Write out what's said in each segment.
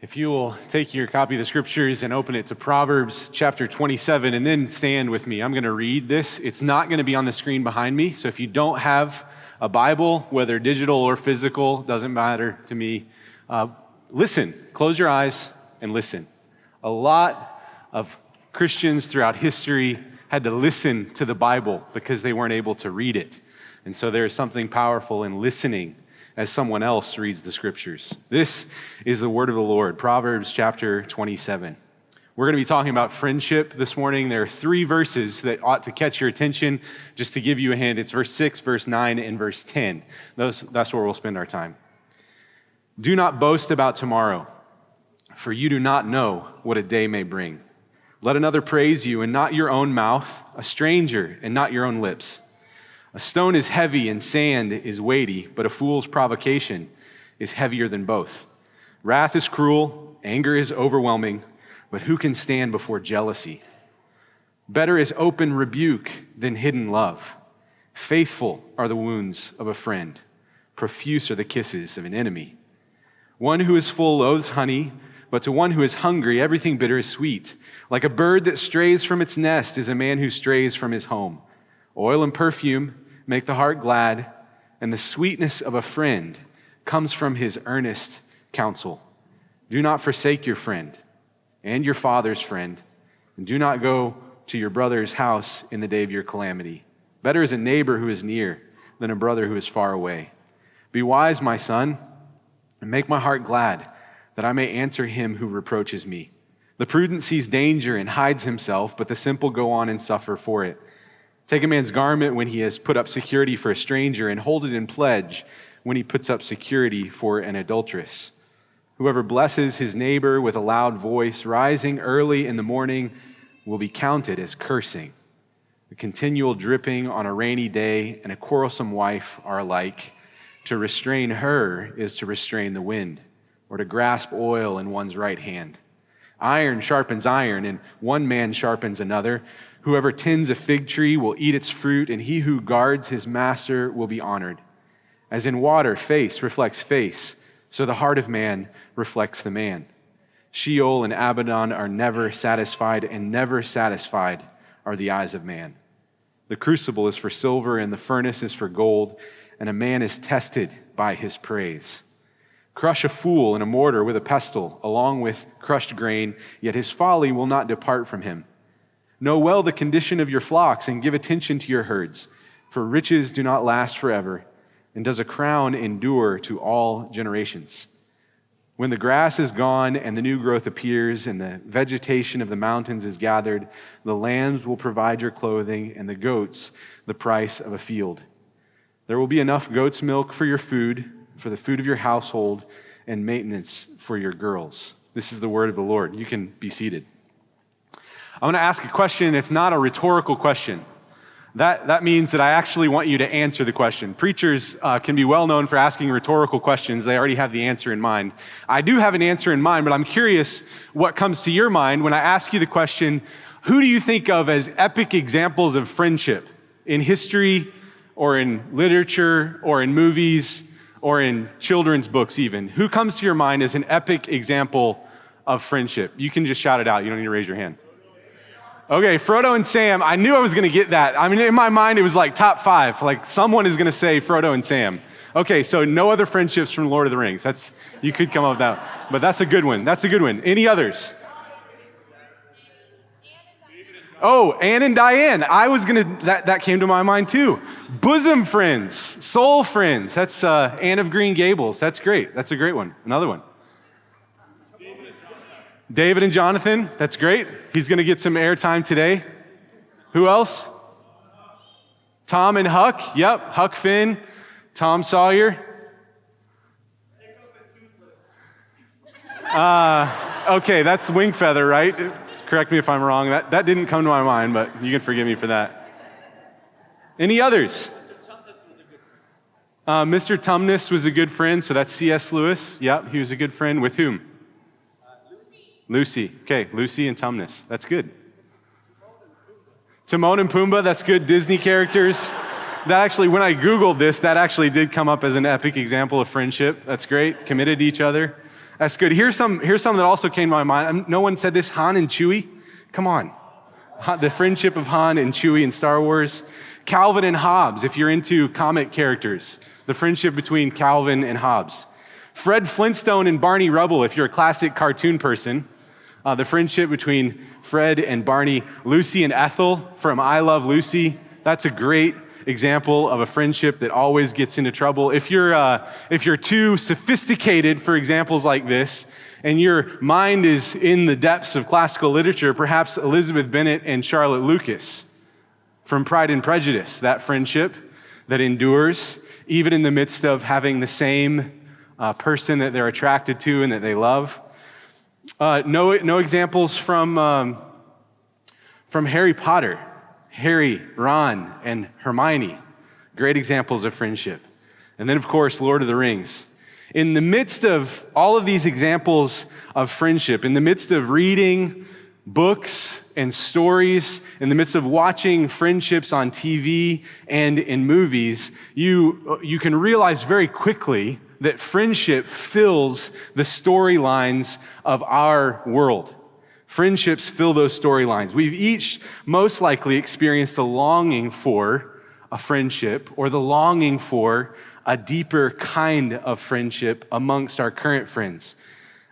If you will take your copy of the scriptures and open it to Proverbs chapter 27 and then stand with me, I'm going to read this. It's not going to be on the screen behind me. So if you don't have a Bible, whether digital or physical, doesn't matter to me, listen, close your eyes and listen. A lot of Christians throughout history had to listen to the Bible because they weren't able to read it. And so there is something powerful in listening as someone else reads the scriptures. This is the word of the Lord, Proverbs chapter 27. We're going to be talking about friendship this morning. There are 3 verses that ought to catch your attention. Just to give you a hint, it's verse 6, verse 9, and verse 10. That's where we'll spend our time. Do not boast about tomorrow, for you do not know what a day may bring. Let another praise you and not your own mouth, a stranger and not your own lips. A stone is heavy and sand is weighty, but a fool's provocation is heavier than both. Wrath is cruel, anger is overwhelming, but who can stand before jealousy? Better is open rebuke than hidden love. Faithful are the wounds of a friend. Profuse are the kisses of an enemy. One who is full loathes honey, but to one who is hungry, everything bitter is sweet. Like a bird that strays from its nest is a man who strays from his home. Oil and perfume make the heart glad, and the sweetness of a friend comes from his earnest counsel. Do not forsake your friend and your father's friend, and do not go to your brother's house in the day of your calamity. Better is a neighbor who is near than a brother who is far away. Be wise, my son, and make my heart glad, that I may answer him who reproaches me. The prudent sees danger and hides himself, but the simple go on and suffer for it. Take a man's garment when he has put up security for a stranger, and hold it in pledge when he puts up security for an adulteress. Whoever blesses his neighbor with a loud voice, rising early in the morning, will be counted as cursing. A continual dripping on a rainy day and a quarrelsome wife are alike. To restrain her is to restrain the wind, or to grasp oil in one's right hand. Iron sharpens iron, and one man sharpens another. Whoever tends a fig tree will eat its fruit, and he who guards his master will be honored. As in water, face reflects face, so the heart of man reflects the man. Sheol and Abaddon are never satisfied, and never satisfied are the eyes of man. The crucible is for silver, and the furnace is for gold, and a man is tested by his praise. Crush a fool in a mortar with a pestle, along with crushed grain, yet his folly will not depart from him. Know well the condition of your flocks and give attention to your herds, for riches do not last forever, and does a crown endure to all generations. When the grass is gone and the new growth appears and the vegetation of the mountains is gathered, the lambs will provide your clothing and the goats the price of a field. There will be enough goat's milk for your food, for the food of your household, and maintenance for your girls. This is the word of the Lord. You can be seated. I'm going to ask a question. It's not a rhetorical question. That means that I actually want you to answer the question. Preachers can be well known for asking rhetorical questions. They already have the answer in mind. I do have an answer in mind, but I'm curious what comes to your mind when I ask you the question, who do you think of as epic examples of friendship in history or in literature or in movies or in children's books even? Who comes to your mind as an epic example of friendship? You can just shout it out. You don't need to raise your hand. Okay, Frodo and Sam. I knew I was going to get that. I mean, in my mind, it was like top 5. Like someone is going to say Frodo and Sam. Okay, so no other friendships from Lord of the Rings. You could come up with that. But that's a good one. That's a good one. Any others? Oh, Anne and Diane. That came to my mind too. Bosom friends, soul friends. That's Anne of Green Gables. That's great. That's a great one. Another one. David and Jonathan, that's great. He's going to get some airtime today. Who else? Tom and Huck. Yep, Huck Finn, Tom Sawyer. Okay, that's Wingfeather, right? Correct me if I'm wrong. That didn't come to my mind, but you can forgive me for that. Any others? Mr. Tumnus was a good friend, so that's C.S. Lewis. Yep, he was a good friend. With whom? Lucy. Okay, Lucy and Tumnus. That's good. Timon and Pumbaa, that's good. Disney characters. That actually, when I Googled this, that actually did come up as an epic example of friendship. That's great. Committed to each other. That's good. Here's some that also came to my mind. No one said this. Han and Chewie. Come on. The friendship of Han and Chewie in Star Wars. Calvin and Hobbes, if you're into comic characters. The friendship between Calvin and Hobbes. Fred Flintstone and Barney Rubble, if you're a classic cartoon person. The friendship between Fred and Barney. Lucy and Ethel from I Love Lucy. That's a great example of a friendship that always gets into trouble. If you're too sophisticated for examples like this, and your mind is in the depths of classical literature, perhaps Elizabeth Bennet and Charlotte Lucas from Pride and Prejudice, that friendship that endures even in the midst of having the same person that they're attracted to and that they love. No examples from Harry Potter. Harry, Ron, and Hermione, great examples of friendship. And then, of course, Lord of the Rings. In the midst of all of these examples of friendship, in the midst of reading books and stories, in the midst of watching friendships on TV and in movies, you can realize very quickly that friendship fills the storylines of our world. Friendships fill those storylines. We've each most likely experienced a longing for a friendship or the longing for a deeper kind of friendship amongst our current friends.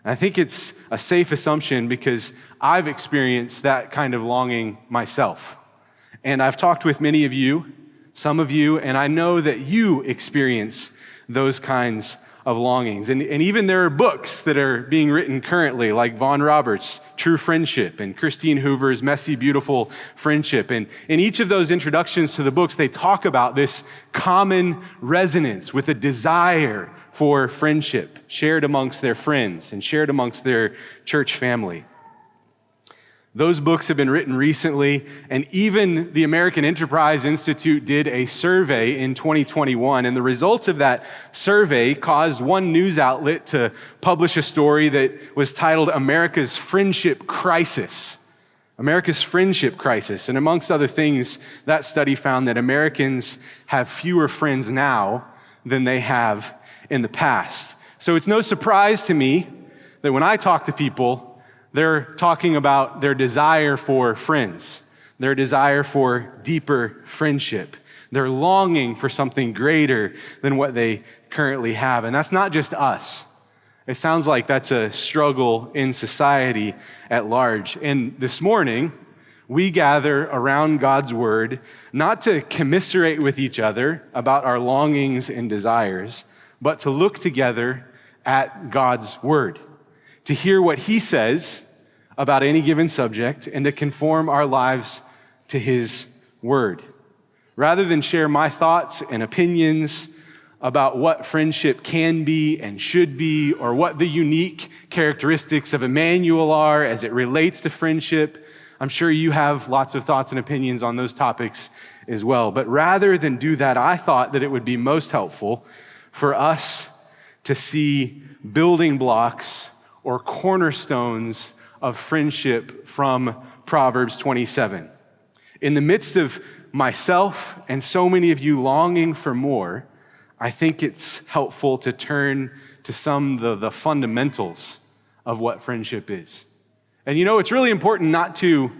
And I think it's a safe assumption because I've experienced that kind of longing myself. And I've talked with many of you, some of you, and I know that you experience those kinds of longings. And even there are books that are being written currently, like Vaughn Roberts' True Friendship and Christine Hoover's Messy, Beautiful Friendship. And in each of those introductions to the books, they talk about this common resonance with a desire for friendship shared amongst their friends and shared amongst their church family. Those books have been written recently, and even the American Enterprise Institute did a survey in 2021, and the results of that survey caused one news outlet to publish a story that was titled America's Friendship Crisis. America's Friendship Crisis. And amongst other things, that study found that Americans have fewer friends now than they have in the past. So it's no surprise to me that when I talk to people, they're talking about their desire for friends, their desire for deeper friendship. They're longing for something greater than what they currently have. And that's not just us. It sounds like that's a struggle in society at large. And this morning, we gather around God's word, not to commiserate with each other about our longings and desires, but to look together at God's word, to hear what he says about any given subject and to conform our lives to his word. Rather than share my thoughts and opinions about what friendship can be and should be, or what the unique characteristics of Emmanuel are as it relates to friendship, I'm sure you have lots of thoughts and opinions on those topics as well. But rather than do that, I thought that it would be most helpful for us to see building blocks or cornerstones of friendship from Proverbs 27. In the midst of myself and so many of you longing for more, I think it's helpful to turn to some of the fundamentals of what friendship is. And it's really important not to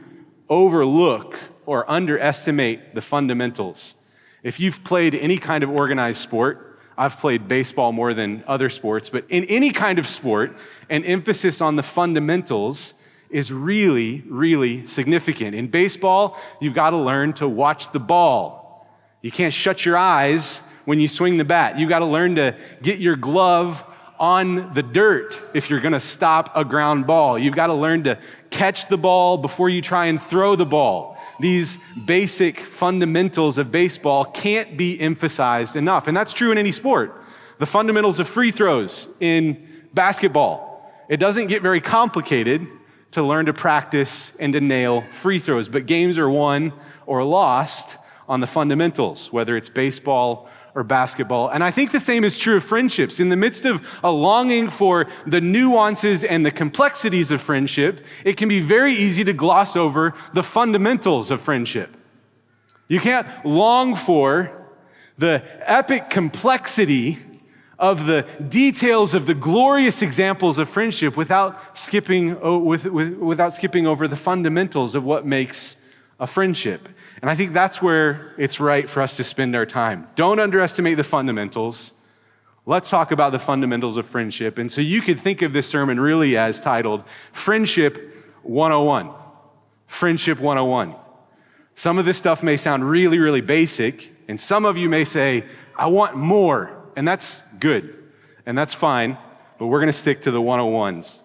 overlook or underestimate the fundamentals. If you've played any kind of organized sport, I've played baseball more than other sports, but in any kind of sport, an emphasis on the fundamentals is really, really significant. In baseball, you've got to learn to watch the ball. You can't shut your eyes when you swing the bat. You've got to learn to get your glove on the dirt if you're going to stop a ground ball. You've got to learn to catch the ball before you try and throw the ball. These basic fundamentals of baseball can't be emphasized enough. And that's true in any sport. The fundamentals of free throws in basketball. It doesn't get very complicated to learn to practice and to nail free throws, but games are won or lost on the fundamentals, whether it's baseball or basketball. And I think the same is true of friendships. In the midst of a longing for the nuances and the complexities of friendship, it can be very easy to gloss over the fundamentals of friendship. You can't long for the epic complexity of the details of the glorious examples of friendship without skipping over the fundamentals of what makes a friendship. And I think that's where it's right for us to spend our time. Don't underestimate the fundamentals. Let's talk about the fundamentals of friendship. And so you could think of this sermon really as titled Friendship 101. Friendship 101. Some of this stuff may sound really, really basic, and some of you may say, I want more, and that's good, and that's fine, but we're gonna stick to the 101s.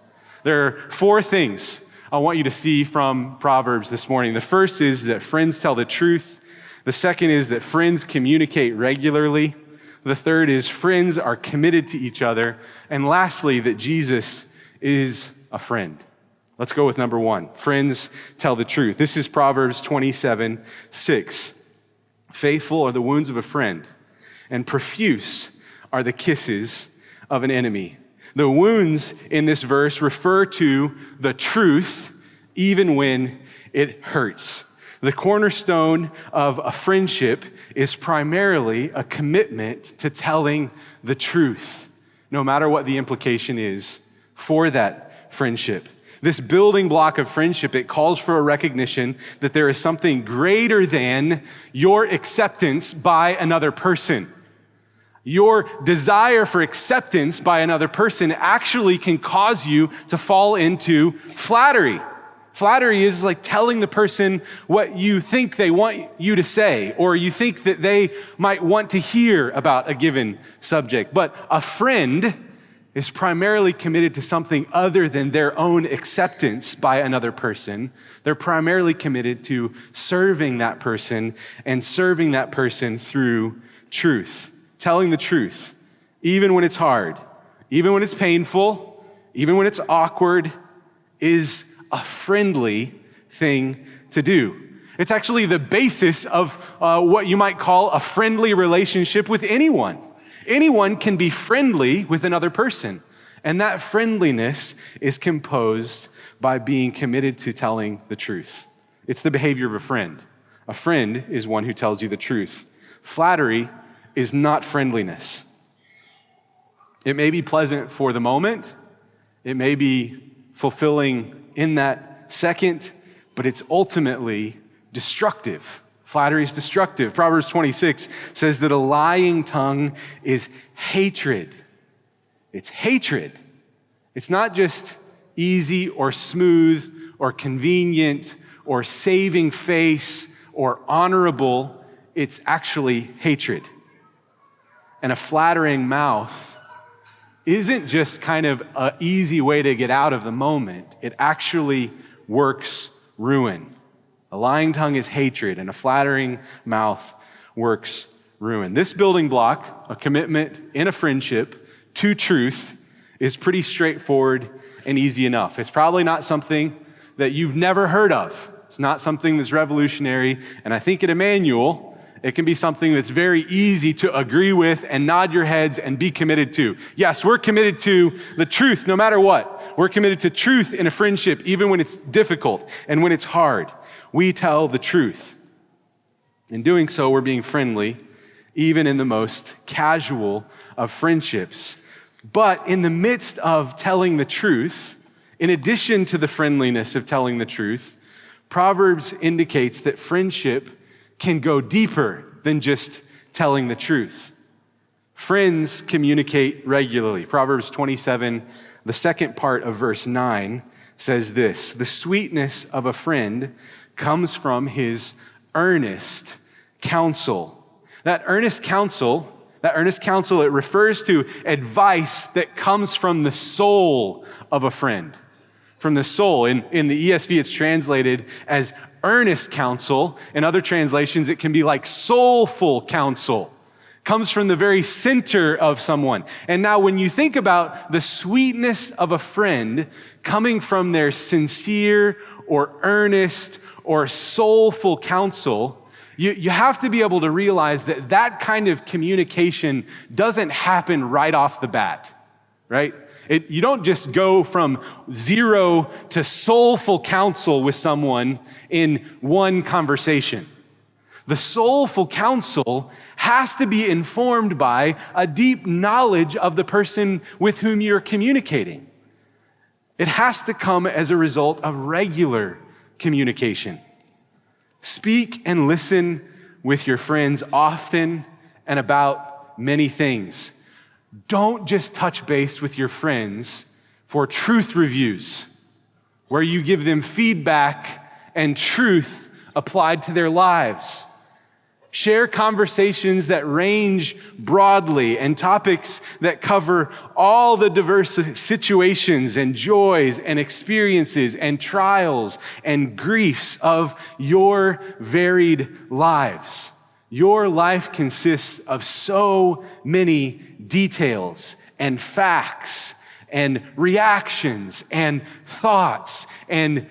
There are 4 things I want you to see from Proverbs this morning. The first is that friends tell the truth. The second is that friends communicate regularly. The third is friends are committed to each other. And lastly, that Jesus is a friend. Let's go with number 1. Friends tell the truth. This is Proverbs 27:6. Faithful are the wounds of a friend, and profuse are the kisses of an enemy. The wounds in this verse refer to the truth, even when it hurts. The cornerstone of a friendship is primarily a commitment to telling the truth, no matter what the implication is for that friendship. This building block of friendship, it calls for a recognition that there is something greater than your acceptance by another person. Your desire for acceptance by another person actually can cause you to fall into flattery. Flattery is like telling the person what you think they want you to say, or you think that they might want to hear about a given subject. But a friend is primarily committed to something other than their own acceptance by another person. They're primarily committed to serving that person and serving that person through truth. Telling the truth, even when it's hard, even when it's painful, even when it's awkward, is a friendly thing to do. It's actually the basis of what you might call a friendly relationship with anyone. Anyone can be friendly with another person, and that friendliness is composed by being committed to telling the truth. It's the behavior of a friend. A friend is one who tells you the truth. Flattery is not friendliness. It may be pleasant for the moment. It may be fulfilling in that second, but it's ultimately destructive. Flattery is destructive. Proverbs 26 says that a lying tongue is hatred. It's hatred. It's not just easy or smooth or convenient or saving face or honorable. It's actually hatred. And a flattering mouth isn't just kind of an easy way to get out of the moment. It actually works ruin. A lying tongue is hatred, and a flattering mouth works ruin. This building block, a commitment in a friendship to truth, is pretty straightforward and easy enough. It's probably not something that you've never heard of. It's not something that's revolutionary, and I think at Emmanuel, it can be something that's very easy to agree with and nod your heads and be committed to. Yes, we're committed to the truth no matter what. We're committed to truth in a friendship, even when it's difficult and when it's hard. We tell the truth. In doing so, we're being friendly, even in the most casual of friendships. But in the midst of telling the truth, in addition to the friendliness of telling the truth, Proverbs indicates that friendship can go deeper than just telling the truth. Friends communicate regularly. Proverbs 27, the second part of verse 9 says this: the sweetness of a friend comes from his earnest counsel. That earnest counsel, it refers to advice that comes from the soul of a friend. From the soul. In the ESV, it's translated as earnest counsel. In other translations, it can be like soulful counsel. Comes from the very center of someone. And now when you think about the sweetness of a friend coming from their sincere or earnest or soulful counsel, you have to be able to realize that that kind of communication doesn't happen right off the bat, right? You don't just go from zero to soulful counsel with someone in one conversation. The soulful counsel has to be informed by a deep knowledge of the person with whom you're communicating. It has to come as a result of regular communication. Speak and listen with your friends often and about many things. Don't just touch base with your friends for truth reviews, where you give them feedback and truth applied to their lives. Share conversations that range broadly and topics that cover all the diverse situations and joys and experiences and trials and griefs of your varied lives. Your life consists of so many details and facts and reactions and thoughts, and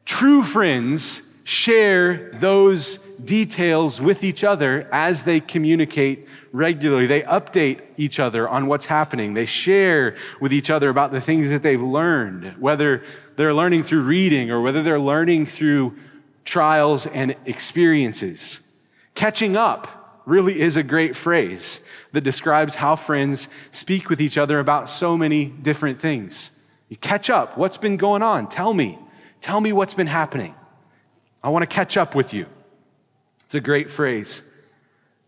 true friends share those details with each other as they communicate regularly. They update each other on what's happening. They share with each other about the things that they've learned, whether they're learning through reading or whether they're learning through trials and experiences. Catching up really is a great phrase that describes how friends speak with each other about so many different things. You catch up. What's been going on? Tell me what's been happening. I want to catch up with you. It's a great phrase.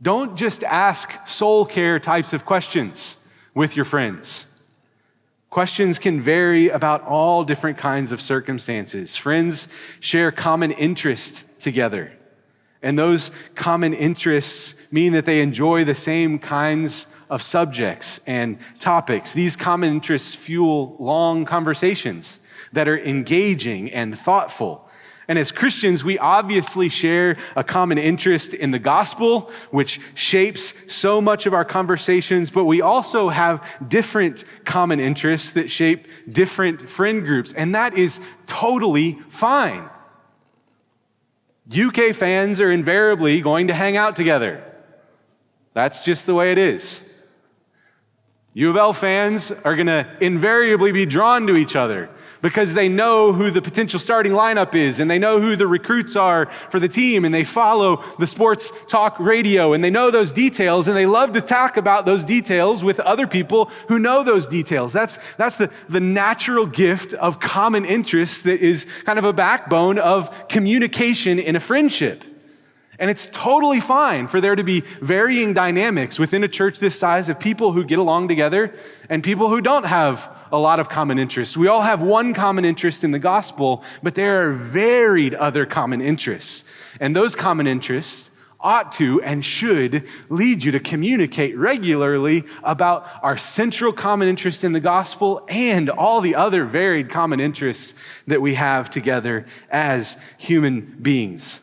Don't just ask soul care types of questions with your friends. Questions can vary about all different kinds of circumstances. Friends share common interest together. And those common interests mean that they enjoy the same kinds of subjects and topics. These common interests fuel long conversations that are engaging and thoughtful. And as Christians, we obviously share a common interest in the gospel, which shapes so much of our conversations, but we also have different common interests that shape different friend groups, and that is totally fine. UK fans are invariably going to hang out together. That's just the way it is. U of L fans are going to invariably be drawn to each other because they know who the potential starting lineup is, and they know who the recruits are for the team, and they follow the sports talk radio, and they know those details, and they love to talk about those details with other people who know those details. That's the natural gift of common interest that is kind of a backbone of communication in a friendship. And it's totally fine for there to be varying dynamics within a church this size of people who get along together and people who don't have a lot of common interests. We all have one common interest in the gospel, but there are varied other common interests. And those common interests ought to and should lead you to communicate regularly about our central common interest in the gospel and all the other varied common interests that we have together as human beings.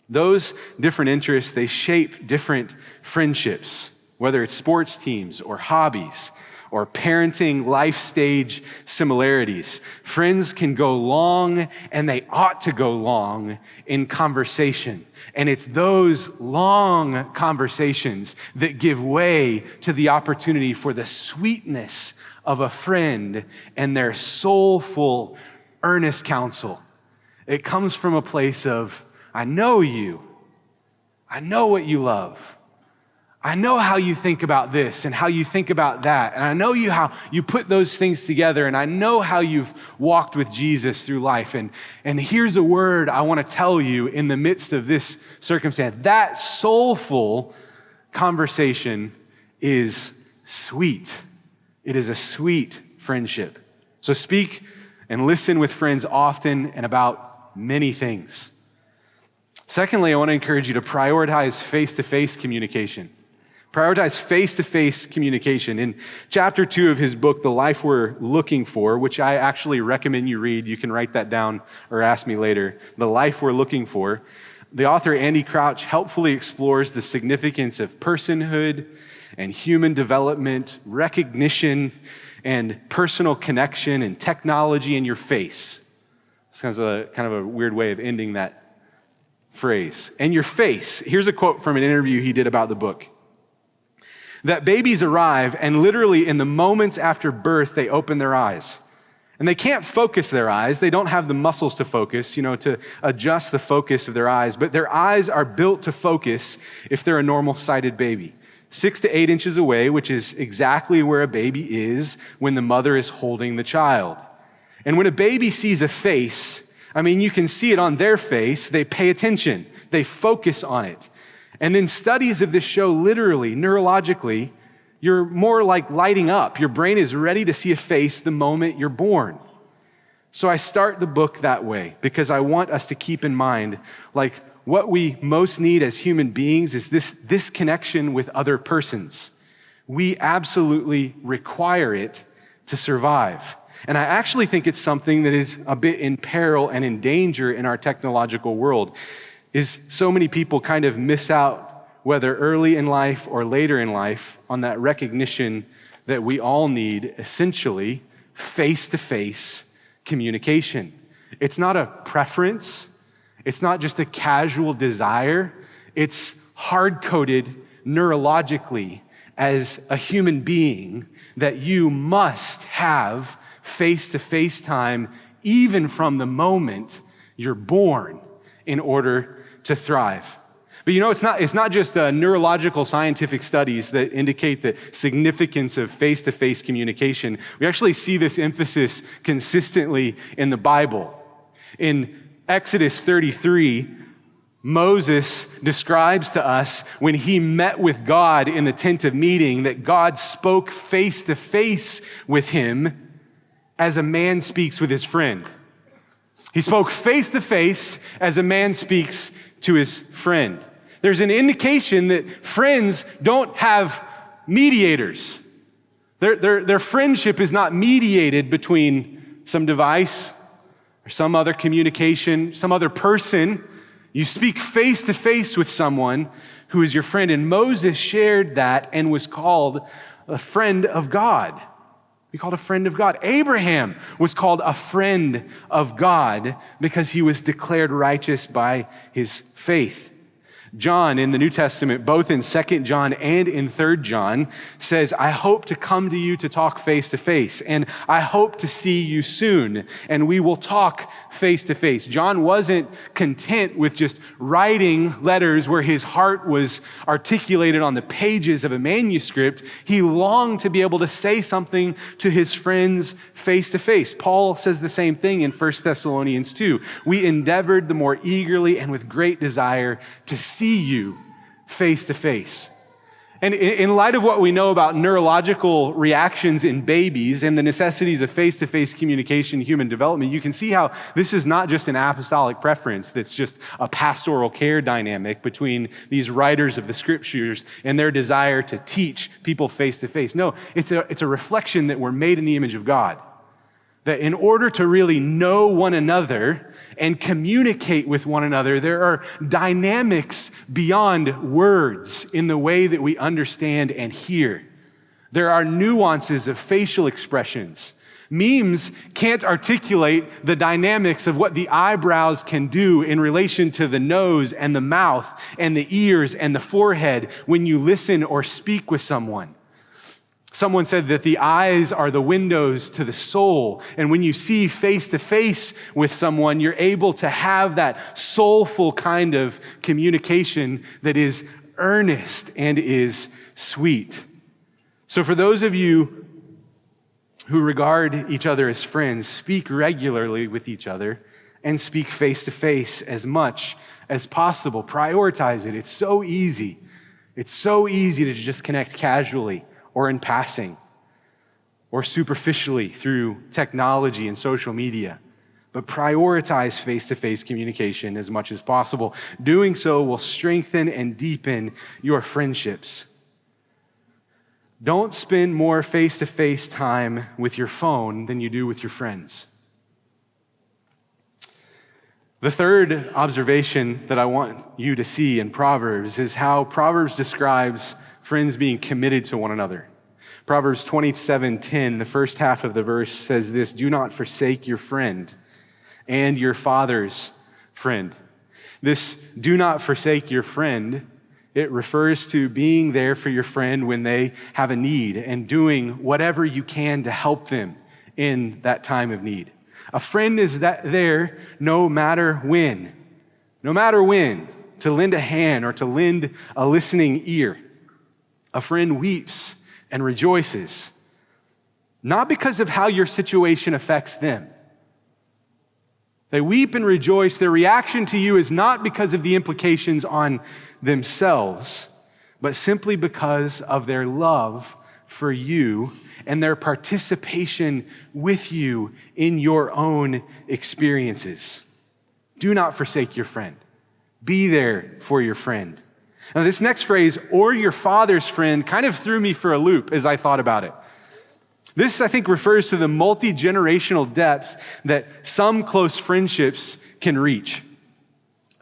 Those different interests, they shape different friendships, whether it's sports teams or hobbies or parenting life stage similarities. Friends can go long, and they ought to go long in conversation. And it's those long conversations that give way to the opportunity for the sweetness of a friend and their soulful, earnest counsel. It comes from a place of, I know you. I know what you love. I know how you think about this and how you think about that. And I know how you put those things together. And I know how you've walked with Jesus through life. And here's a word I want to tell you in the midst of this circumstance. That soulful conversation is sweet. It is a sweet friendship. So speak and listen with friends often and about many things. Secondly, I want to encourage you to prioritize face-to-face communication. Prioritize face-to-face communication. In chapter 2 of his book, The Life We're Looking For, which I actually recommend you read, you can write that down or ask me later, The Life We're Looking For, the author Andy Crouch helpfully explores the significance of personhood and human development, recognition, and personal connection and technology in your face. This is kind of a weird way of ending that phrase. And your face. Here's a quote from an interview he did about the book. That babies arrive, and literally in the moments after birth, they open their eyes. And they can't focus their eyes. They don't have the muscles to focus, to adjust the focus of their eyes. But their eyes are built to focus if they're a normal-sighted baby. 6 to 8 inches away, which is exactly where a baby is when the mother is holding the child. And when a baby sees a face, you can see it on their face. They pay attention. They focus on it. And then studies of this show literally, neurologically, you're more like lighting up. Your brain is ready to see a face the moment you're born. So I start the book that way because I want us to keep in mind, what we most need as human beings is this connection with other persons. We absolutely require it to survive. And I actually think it's something that is a bit in peril and in danger in our technological world, is so many people kind of miss out, whether early in life or later in life, on that recognition that we all need, essentially, face-to-face communication. It's not a preference. It's not just a casual desire. It's hard-coded neurologically as a human being that you must have face-to-face time even from the moment you're born in order to thrive. But it's not just neurological scientific studies that indicate the significance of face-to-face communication. We actually see this emphasis consistently in the Bible. In Exodus 33, Moses describes to us when he met with God in the tent of meeting that God spoke face-to-face with him as a man speaks with his friend. He spoke face-to-face as a man speaks to his friend. There's an indication that friends don't have mediators. Their friendship is not mediated between some device or some other communication, some other person. You speak face to face with someone who is your friend. And Moses shared that and was called a friend of God. He called a friend of God. Abraham was called a friend of God because he was declared righteous by his faith. John in the New Testament, both in 2 John and in 3 John, says, I hope to come to you to talk face to face, and I hope to see you soon, and we will talk face to face. John wasn't content with just writing letters where his heart was articulated on the pages of a manuscript. He longed to be able to say something to his friends face to face. Paul says the same thing in 1 Thessalonians 2. We endeavored the more eagerly and with great desire to see you face to face. And in light of what we know about neurological reactions in babies and the necessities of face-to-face communication, human development, you can see how this is not just an apostolic preference that's just a pastoral care dynamic between these writers of the scriptures and their desire to teach people face-to-face. No, it's a reflection that we're made in the image of God. That in order to really know one another and communicate with one another, there are dynamics beyond words in the way that we understand and hear. There are nuances of facial expressions. Memes can't articulate the dynamics of what the eyebrows can do in relation to the nose and the mouth and the ears and the forehead when you listen or speak with someone. Someone said that the eyes are the windows to the soul. And when you see face to face with someone, you're able to have that soulful kind of communication that is earnest and is sweet. So for those of you who regard each other as friends, speak regularly with each other and speak face to face as much as possible. Prioritize it. It's so easy. It's so easy to just connect casually or in passing, or superficially through technology and social media. But prioritize face-to-face communication as much as possible. Doing so will strengthen and deepen your friendships. Don't spend more face-to-face time with your phone than you do with your friends. The third observation that I want you to see in Proverbs is how Proverbs describes friends being committed to one another. Proverbs 27:10, the first half of the verse says this, do not forsake your friend and your father's friend. This do not forsake your friend, it refers to being there for your friend when they have a need and doing whatever you can to help them in that time of need. A friend is there no matter when, to lend a hand or to lend a listening ear. A friend weeps and rejoices, not because of how your situation affects them. They weep and rejoice. Their reaction to you is not because of the implications on themselves, but simply because of their love for you and their participation with you in your own experiences. Do not forsake your friend. Be there for your friend. Now, this next phrase, or your father's friend, kind of threw me for a loop as I thought about it. This, I think, refers to the multi-generational depth that some close friendships can reach.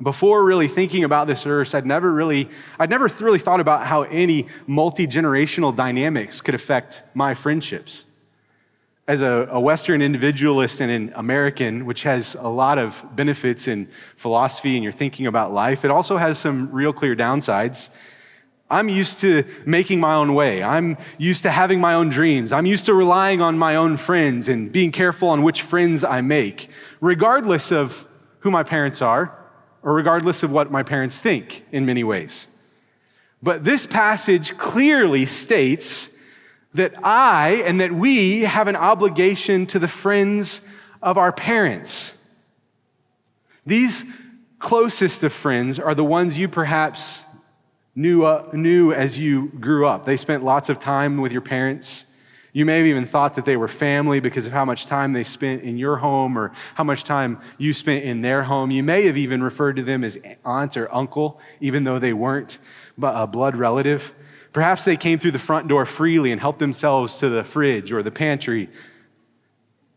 Before really thinking about this verse, I'd never really thought about how any multi-generational dynamics could affect my friendships. As a Western individualist and an American, which has a lot of benefits in philosophy and you're thinking about life, it also has some real clear downsides. I'm used to making my own way. I'm used to having my own dreams. I'm used to relying on my own friends and being careful on which friends I make, regardless of who my parents are or regardless of what my parents think in many ways. But this passage clearly states that I and that we have an obligation to the friends of our parents. These closest of friends are the ones you perhaps knew as you grew up. They spent lots of time with your parents. You may have even thought that they were family because of how much time they spent in your home or how much time you spent in their home. You may have even referred to them as aunt or uncle, even though they weren't a blood relative. Perhaps they came through the front door freely and helped themselves to the fridge or the pantry.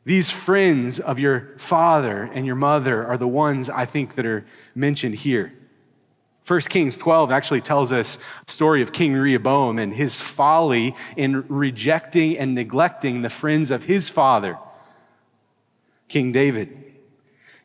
These friends of your father and your mother are the ones I think that are mentioned here. 1 Kings 12 actually tells us the story of King Rehoboam and his folly in rejecting and neglecting the friends of his father, King David.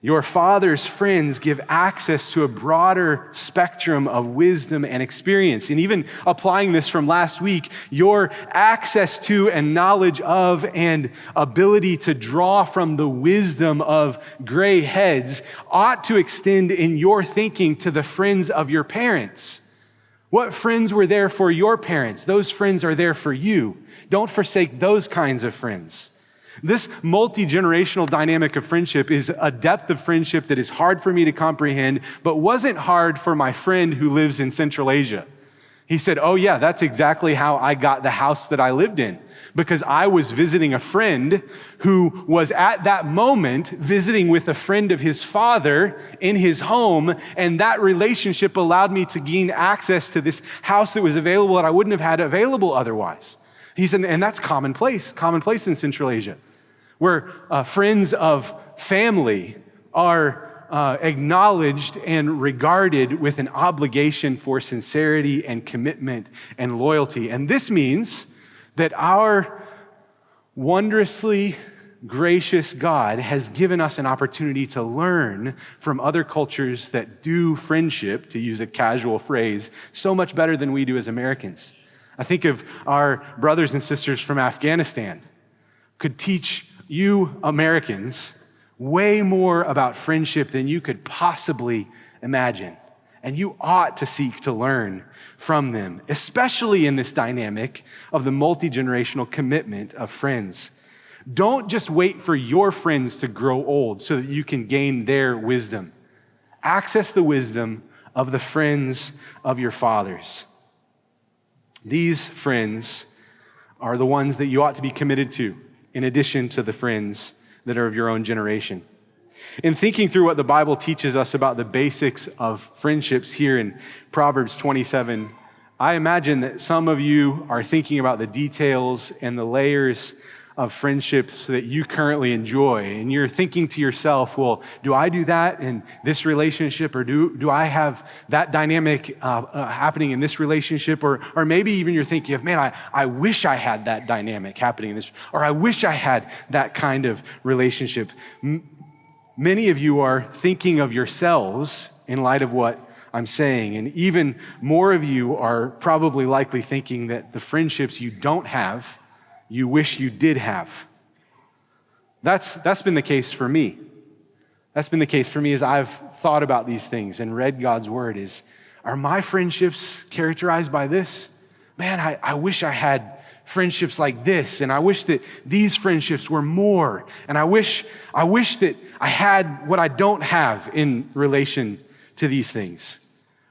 Your father's friends give access to a broader spectrum of wisdom and experience. And even applying this from last week, your access to and knowledge of and ability to draw from the wisdom of gray heads ought to extend in your thinking to the friends of your parents. What friends were there for your parents? Those friends are there for you. Don't forsake those kinds of friends. This multi-generational dynamic of friendship is a depth of friendship that is hard for me to comprehend, but wasn't hard for my friend who lives in Central Asia. He said, oh yeah, that's exactly how I got the house that I lived in, because I was visiting a friend who was at that moment visiting with a friend of his father in his home, and that relationship allowed me to gain access to this house that was available that I wouldn't have had available otherwise. He said, and that's commonplace in Central Asia, where friends of family are acknowledged and regarded with an obligation for sincerity and commitment and loyalty. And this means that our wondrously gracious God has given us an opportunity to learn from other cultures that do friendship, to use a casual phrase, so much better than we do as Americans. I think of our brothers and sisters from Afghanistan could teach you Americans way more about friendship than you could possibly imagine. And you ought to seek to learn from them, especially in this dynamic of the multi-generational commitment of friends. Don't just wait for your friends to grow old so that you can gain their wisdom. Access the wisdom of the friends of your fathers. These friends are the ones that you ought to be committed to, in addition to the friends that are of your own generation. In thinking through what the Bible teaches us about the basics of friendships here in Proverbs 27, I imagine that some of you are thinking about the details and the layers of friendships that you currently enjoy. And you're thinking to yourself, well, do I do that in this relationship? Or do I have that dynamic happening in this relationship? Or maybe even you're thinking of, man, I wish I had that dynamic happening in this, or I wish I had that kind of relationship. Many of you are thinking of yourselves in light of what I'm saying. And even more of you are probably likely thinking that the friendships you don't have, you wish you did have. That's been the case for me. That's been the case for me as I've thought about these things and read God's word are my friendships characterized by this? Man, I wish I had friendships like this, and I wish that these friendships were more, and I wish that I had what I don't have in relation to these things.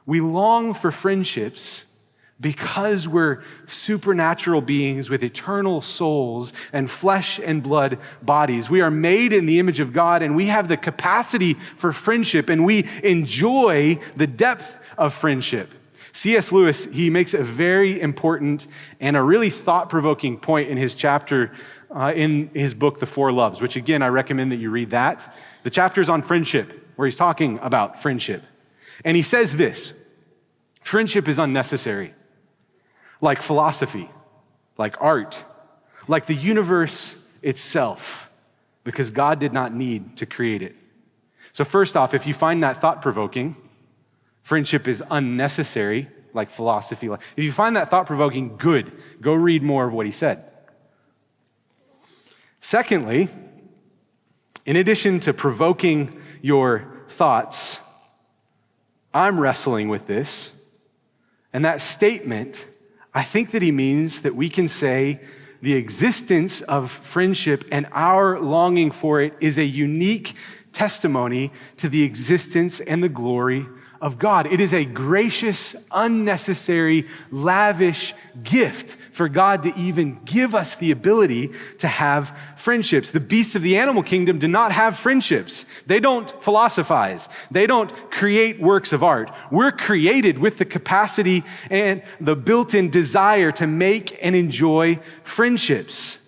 We long for friendships because we're supernatural beings with eternal souls and flesh and blood bodies. We are made in the image of God, and we have the capacity for friendship, and we enjoy the depth of friendship. C.S. Lewis, he makes a very important and a really thought-provoking point in his chapter in his book, The Four Loves, which again, I recommend that you read that. The chapter is on friendship, where he's talking about friendship. And he says this: friendship is unnecessary, like philosophy, like art, like the universe itself, because God did not need to create it. So first off, if you find that thought-provoking, friendship is unnecessary, like philosophy. If you find that thought-provoking, good. Go read more of what he said. Secondly, in addition to provoking your thoughts, I'm wrestling with this. And that statement, I think that he means that we can say the existence of friendship and our longing for it is a unique testimony to the existence and the glory of God. It is a gracious, unnecessary, lavish gift for God to even give us the ability to have friendships. The beasts of the animal kingdom do not have friendships. They don't philosophize. They don't create works of art. We're created with the capacity and the built-in desire to make and enjoy friendships.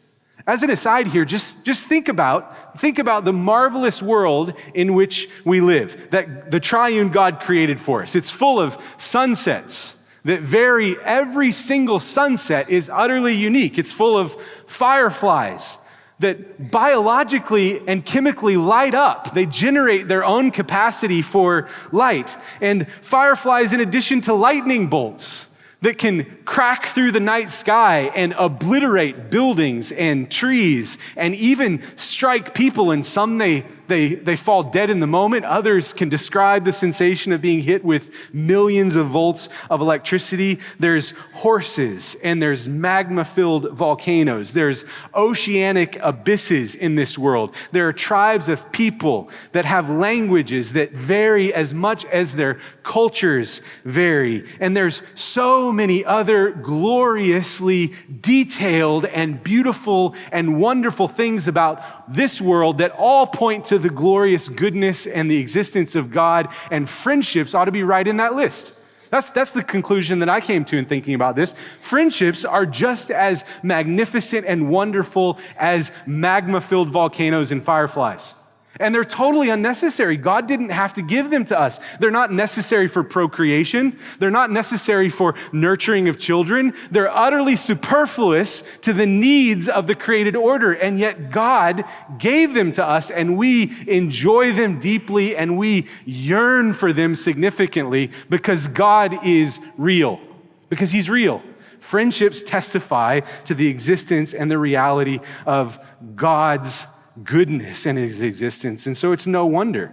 As an aside here, just think about the marvelous world in which we live, that the triune God created for us. It's full of sunsets that vary. Every single sunset is utterly unique. It's full of fireflies that biologically and chemically light up. They generate their own capacity for light. And fireflies, in addition to lightning bolts, that can crack through the night sky and obliterate buildings and trees and even strike people. And some they fall dead in the moment. Others can describe the sensation of being hit with millions of volts of electricity. There's horses and there's magma-filled volcanoes. There's oceanic abysses in this world. There are tribes of people that have languages that vary as much as their cultures vary. And there's so many other gloriously detailed and beautiful and wonderful things about this world that all point to the glorious goodness and the existence of God, and friendships ought to be right in that list. That's the conclusion that I came to in thinking about this. Friendships are just as magnificent and wonderful as magma-filled volcanoes and fireflies. And they're totally unnecessary. God didn't have to give them to us. They're not necessary for procreation. They're not necessary for nurturing of children. They're utterly superfluous to the needs of the created order. And yet God gave them to us, and we enjoy them deeply, and we yearn for them significantly because God is real. Because he's real. Friendships testify to the existence and the reality of God's goodness and his existence. And so it's no wonder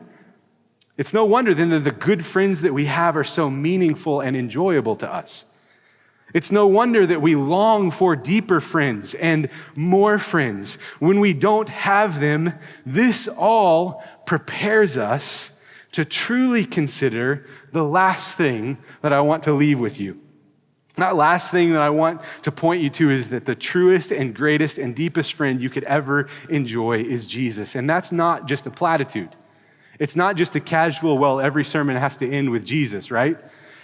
then that the good friends that we have are so meaningful and enjoyable to us. It's no wonder that we long for deeper friends and more friends. When we don't have them, this all prepares us to truly consider the last thing that I want to leave with you. That last thing that I want to point you to is that the truest and greatest and deepest friend you could ever enjoy is Jesus. And that's not just a platitude. It's not just a casual, well, every sermon has to end with Jesus, right?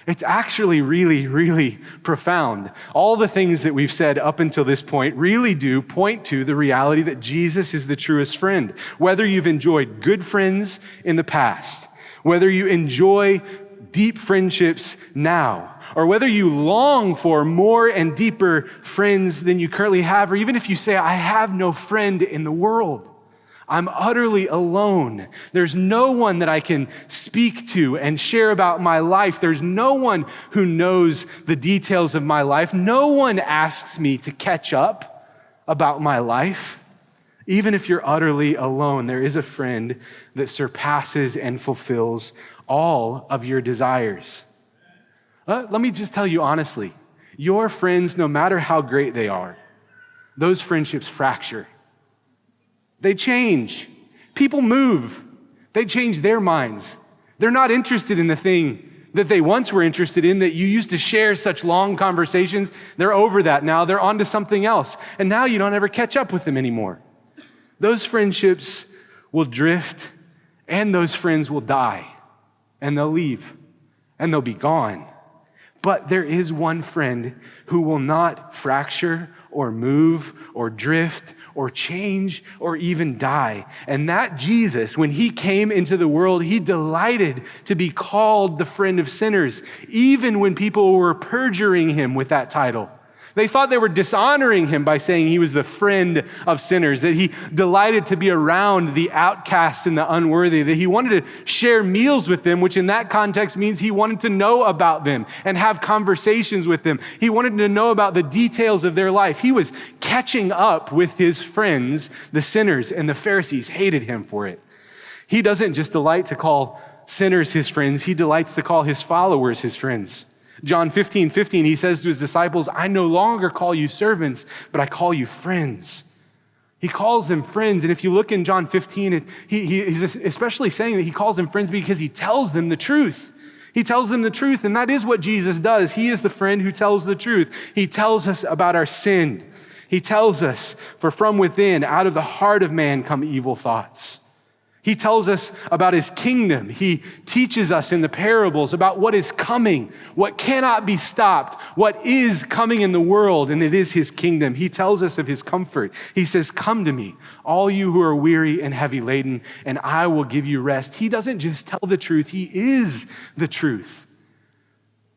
It's actually really, really profound. All the things that we've said up until this point really do point to the reality that Jesus is the truest friend. Whether you've enjoyed good friends in the past, whether you enjoy deep friendships now, or whether you long for more and deeper friends than you currently have, or even if you say, I have no friend in the world, I'm utterly alone. There's no one that I can speak to and share about my life. There's no one who knows the details of my life. No one asks me to catch up about my life. Even if you're utterly alone, there is a friend that surpasses and fulfills all of your desires. Let me just tell you honestly, your friends, no matter how great they are, those friendships fracture. They change. People move. They change their minds. They're not interested in the thing that they once were interested in, that you used to share such long conversations. They're over that now. They're on to something else. And now you don't ever catch up with them anymore. Those friendships will drift, and those friends will die, and they'll leave, and they'll be gone. But there is one friend who will not fracture or move or drift or change or even die. And that Jesus, when he came into the world, he delighted to be called the friend of sinners, even when people were perjuring him with that title. They thought they were dishonoring him by saying he was the friend of sinners, that he delighted to be around the outcasts and the unworthy, that he wanted to share meals with them, which in that context means he wanted to know about them and have conversations with them. He wanted to know about the details of their life. He was catching up with his friends, the sinners, and the Pharisees hated him for it. He doesn't just delight to call sinners his friends, he delights to call his followers his friends. John 15:15, he says to his disciples, I no longer call you servants, but I call you friends. He calls them friends. And if you look in John 15, he's especially saying that he calls them friends because he tells them the truth. He tells them the truth, and that is what Jesus does. He is the friend who tells the truth. He tells us about our sin. He tells us, for from within, out of the heart of man come evil thoughts. He tells us about his kingdom. He teaches us in the parables about what is coming, what cannot be stopped, what is coming in the world, and it is his kingdom. He tells us of his comfort. He says, come to me, all you who are weary and heavy laden, and I will give you rest. He doesn't just tell the truth, he is the truth.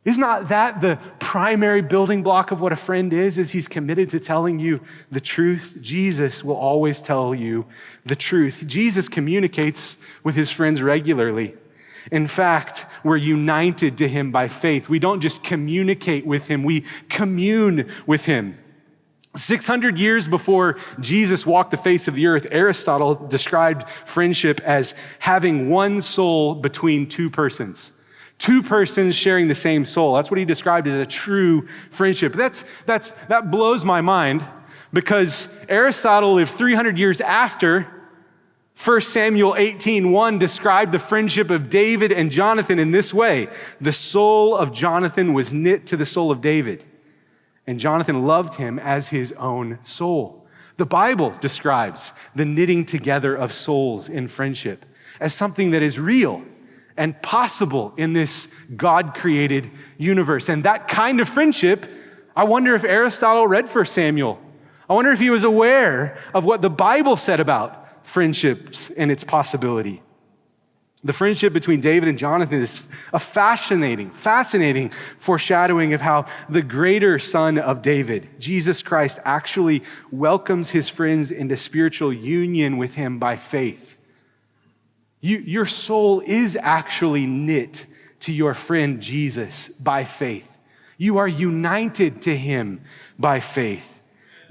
Is not that the primary building block of what a friend is he's committed to telling you the truth? Jesus will always tell you the truth. Jesus communicates with his friends regularly. In fact, we're united to him by faith. We don't just communicate with him, we commune with him. 600 years before Jesus walked the face of the earth, Aristotle described friendship as having one soul between two persons. Two persons sharing the same soul. That's what he described as a true friendship. That blows my mind because Aristotle lived 300 years after 1 Samuel 18:1 described the friendship of David and Jonathan in this way. The soul of Jonathan was knit to the soul of David, and Jonathan loved him as his own soul. The Bible describes the knitting together of souls in friendship as something that is real and possible in this God-created universe. And that kind of friendship, I wonder if Aristotle read 1 Samuel. I wonder if he was aware of what the Bible said about friendships and its possibility. The friendship between David and Jonathan is a fascinating foreshadowing of how the greater son of David, Jesus Christ, actually welcomes his friends into spiritual union with him by faith. Your soul is actually knit to your friend Jesus by faith. You are united to him by faith.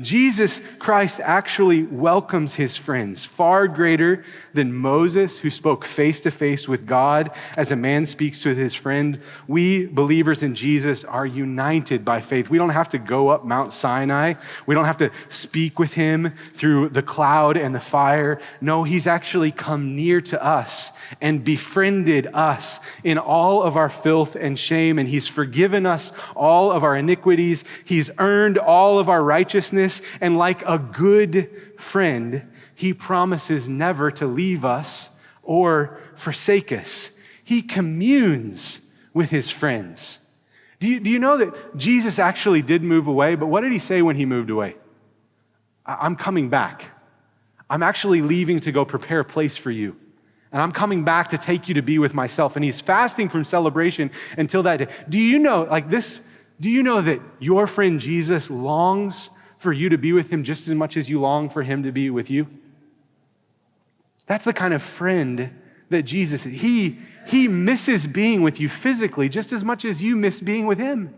Jesus Christ actually welcomes his friends, far greater than Moses, who spoke face to face with God as a man speaks to his friend. We believers in Jesus are united by faith. We don't have to go up Mount Sinai. We don't have to speak with him through the cloud and the fire. No, he's actually come near to us and befriended us in all of our filth and shame, and he's forgiven us all of our iniquities. He's earned all of our righteousness. And like a good friend, he promises never to leave us or forsake us. He communes with his friends. Do you know that Jesus actually did move away? But what did he say when he moved away? I'm coming back. I'm actually leaving to go prepare a place for you. And I'm coming back to take you to be with myself. And he's fasting from celebration until that day. Do you know that your friend Jesus longs for you to be with him just as much as you long for him to be with you? That's the kind of friend that Jesus is. He misses being with you physically just as much as you miss being with him.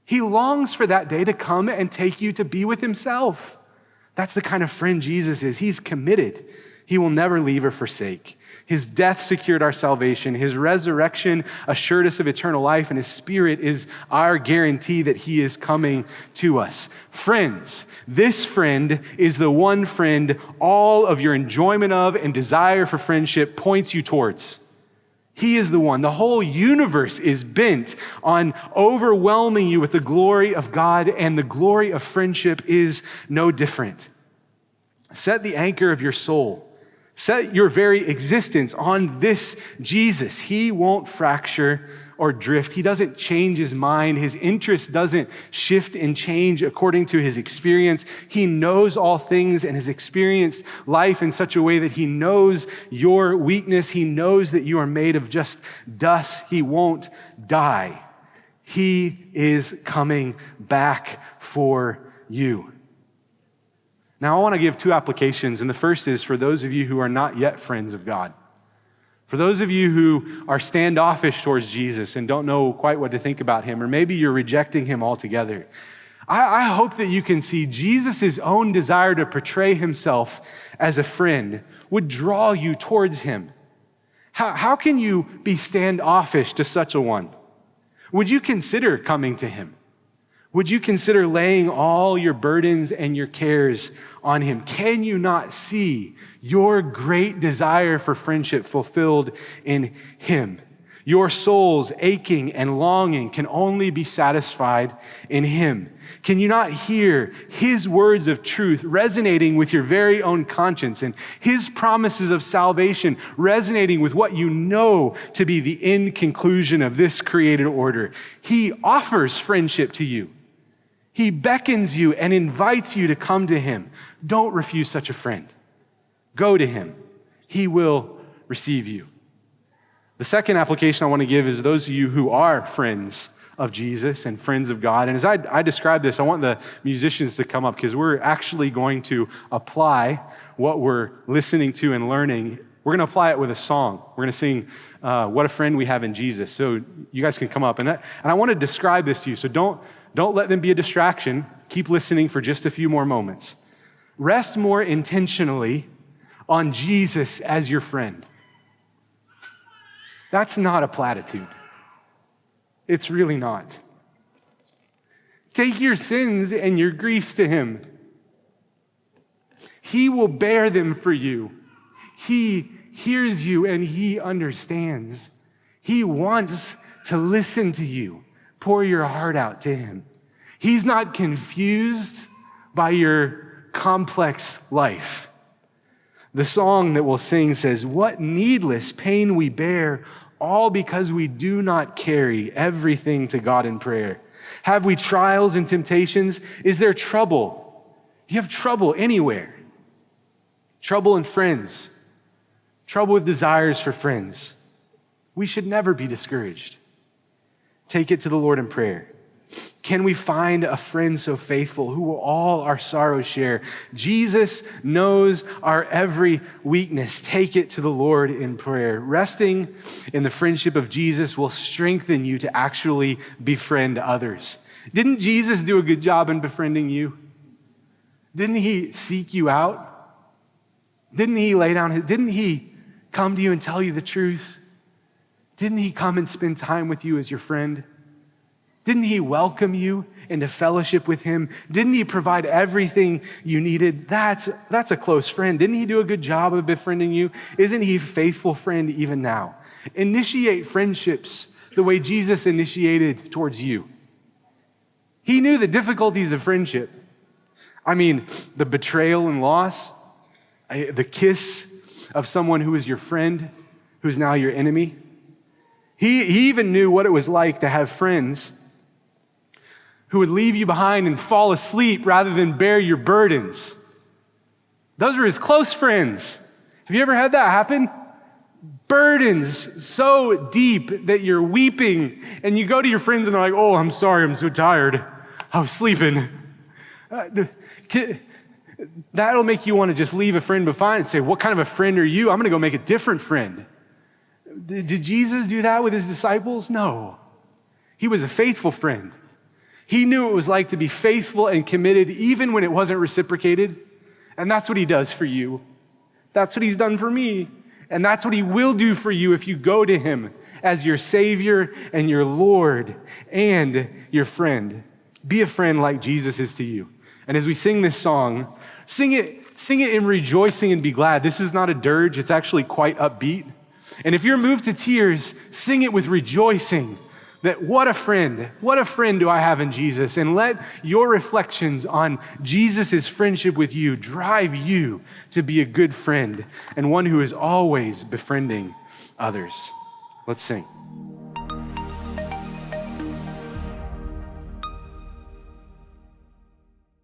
He longs for that day to come and take you to be with himself. That's the kind of friend Jesus is. He's committed. He will never leave or forsake. His death secured our salvation. His resurrection assured us of eternal life, and his Spirit is our guarantee that he is coming to us. Friends, this friend is the one friend all of your enjoyment of and desire for friendship points you towards. He is the one. The whole universe is bent on overwhelming you with the glory of God, and the glory of friendship is no different. Set the anchor of your soul. Set your very existence on this Jesus. He won't fracture or drift. He doesn't change his mind. His interest doesn't shift and change according to his experience. He knows all things and has experienced life in such a way that he knows your weakness. He knows that you are made of just dust. He won't die. He is coming back for you. Now, I want to give two applications, and the first is for those of you who are not yet friends of God. For those of you who are standoffish towards Jesus and don't know quite what to think about him, or maybe you're rejecting him altogether, I hope that you can see Jesus' own desire to portray himself as a friend would draw you towards him. How can you be standoffish to such a one? Would you consider coming to him? Would you consider laying all your burdens and your cares on him? Can you not see your great desire for friendship fulfilled in him? Your soul's aching and longing can only be satisfied in him. Can you not hear his words of truth resonating with your very own conscience, and his promises of salvation resonating with what you know to be the end conclusion of this created order? He offers friendship to you. He beckons you and invites you to come to him. Don't refuse such a friend. Go to him. He will receive you. The second application I want to give is those of you who are friends of Jesus and friends of God. And as I describe this, I want the musicians to come up, because we're actually going to apply what we're listening to and learning. We're going to apply it with a song. We're going to sing What a Friend We Have in Jesus. So you guys can come up. And I want to describe this to you. So don't let them be a distraction. Keep listening for just a few more moments. Rest more intentionally on Jesus as your friend. That's not a platitude. It's really not. Take your sins and your griefs to him. He will bear them for you. He hears you and he understands. He wants to listen to you. Pour your heart out to him. He's not confused by your complex life. The song that we'll sing says, "What needless pain we bear, all because we do not carry everything to God in prayer. Have we trials and temptations? Is there trouble? Do you have trouble anywhere? Trouble in friends, trouble with desires for friends. We should never be discouraged. Take it to the Lord in prayer. Can we find a friend so faithful who will all our sorrows share? Jesus knows our every weakness. Take it to the Lord in prayer. Resting in the friendship of Jesus will strengthen you to actually befriend others. Didn't Jesus do a good job in befriending you? Didn't he seek you out? Didn't he come to you and tell you the truth? Didn't he come and spend time with you as your friend? Didn't he welcome you into fellowship with him? Didn't he provide everything you needed? That's a close friend. Didn't he do a good job of befriending you? Isn't he a faithful friend even now? Initiate friendships the way Jesus initiated towards you. He knew the difficulties of friendship. I mean, the betrayal and loss, the kiss of someone who was your friend, who's now your enemy. He even knew what it was like to have friends who would leave you behind and fall asleep rather than bear your burdens. Those were his close friends. Have you ever had that happen? Burdens so deep that you're weeping and you go to your friends and they're like, "Oh, I'm sorry, I'm so tired. I was sleeping." That'll make you want to just leave a friend behind and say, "What kind of a friend are you? I'm going to go make a different friend." Did Jesus do that with his disciples? No. He was a faithful friend. He knew what it was like to be faithful and committed even when it wasn't reciprocated. And that's what he does for you. That's what he's done for me. And that's what he will do for you if you go to him as your Savior and your Lord and your friend. Be a friend like Jesus is to you. And as we sing this song, sing it in rejoicing and be glad. This is not a dirge. It's actually quite upbeat. And if you're moved to tears, sing it with rejoicing that what a friend do I have in Jesus. And let your reflections on Jesus' friendship with you drive you to be a good friend and one who is always befriending others. Let's sing.